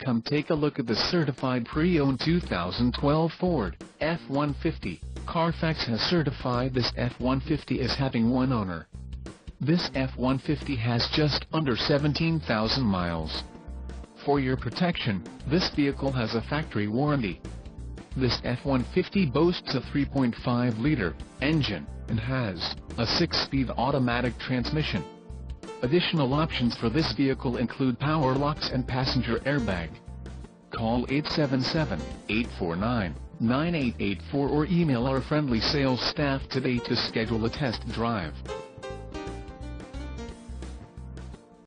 Come take a look at the certified pre-owned 2012 Ford F-150. Carfax has certified this F-150 as having one owner. This F-150 has just under 17,000 miles. For your protection, this vehicle has a factory warranty. This F-150 boasts a 3.5-liter engine and has a 6-speed automatic transmission. Additional options for this vehicle include power locks and passenger airbag. Call 877-849-9884 or email our friendly sales staff today to schedule a test drive.